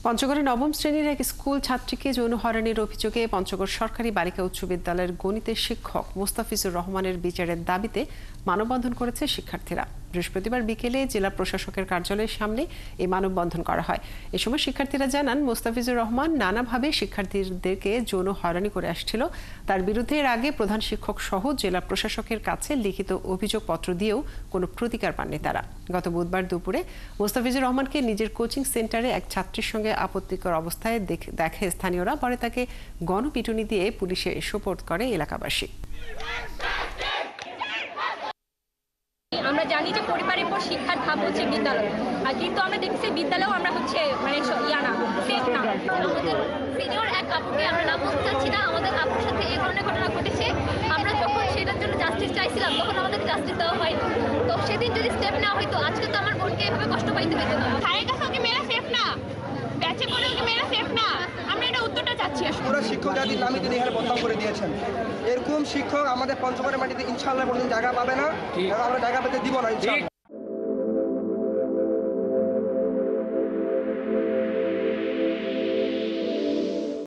পঞ্চগড়ে নবম শ্রেণীর এক স্কুল ছাত্রীকে যৌন হয়রানির অভিযোগে পঞ্চগড় সরকারি বালিকা উচ্চ বিদ্যালয়ের গণিতের শিক্ষক মোস্তাফিজুর রহমানের বিচারের দাবিতে মানববন্ধন করেছে শিক্ষার্থীরা। বৃহস্পতিবার বিকেলে জেলা প্রশাসকের কার্যালয়ের সামনে এই মানববন্ধন করা হয়। এ সময় শিক্ষার্থীরা জানান, মোস্তাফিজুর রহমান নানাভাবে শিক্ষার্থীদেরকে যৌন হয়রানি করে আসছিল। তার বিরুদ্ধে এর আগে প্রধান শিক্ষক সহ জেলা প্রশাসকের কাছে লিখিত অভিযোগপত্র দিয়েও কোনো প্রতিকার পাননি তারা। গত বুধবার দুপুরে মোস্তাফিজুর রহমানকে নিজের কোচিং সেন্টারে এক ছাত্রীর সঙ্গে আপত্তিকর অবস্থায় দেখে স্থানীয়রা, পরে তাকে গণপিটুনি দিয়ে পুলিশে সোপর্দ করে এলাকাবাসী। আমরা জানি যে পরিবারের পর শিক্ষার ধাপ হচ্ছে বিদ্যালয়, আর কিন্তু আমরা দেখছি বিদ্যালয়েও আমরা হচ্ছে মানে সেফ না। আমাদের সিনিয়র এক আপুকে আমরা নাম বলতে চাচ্ছি না, আমাদের আপুর সাথে এই ধরনের ঘটনা ঘটেছে। আমরা যখন সেটার জন্য জাস্টিস চাইছিলাম তখন আমাদেরকে জাস্টিস দেওয়া হয়নি। তো সেদিন যদি স্টেপ নেওয়া হয়তো আজকে তো আমার বোনকে এভাবে কষ্ট পাইতে হইতো না। স্যারের কাছে ওকে মেয়েরা সেফ না, ব্যাচে করে ওকে মেয়েরা সেফ না। আমরা এটা উত্তরটা চাচ্ছি। পুরো শিক্ষক জাতির নামে তিনি এখানে বদনাম করে দিয়েছেন। এরকম শিক্ষক আমাদের পঞ্চগড়ের মাটিতে ইনশাআল্লাহ কোনোদিন জায়গা পাবে না, আমরা জায়গা পেতে দিব না ইনশাআল্লাহ।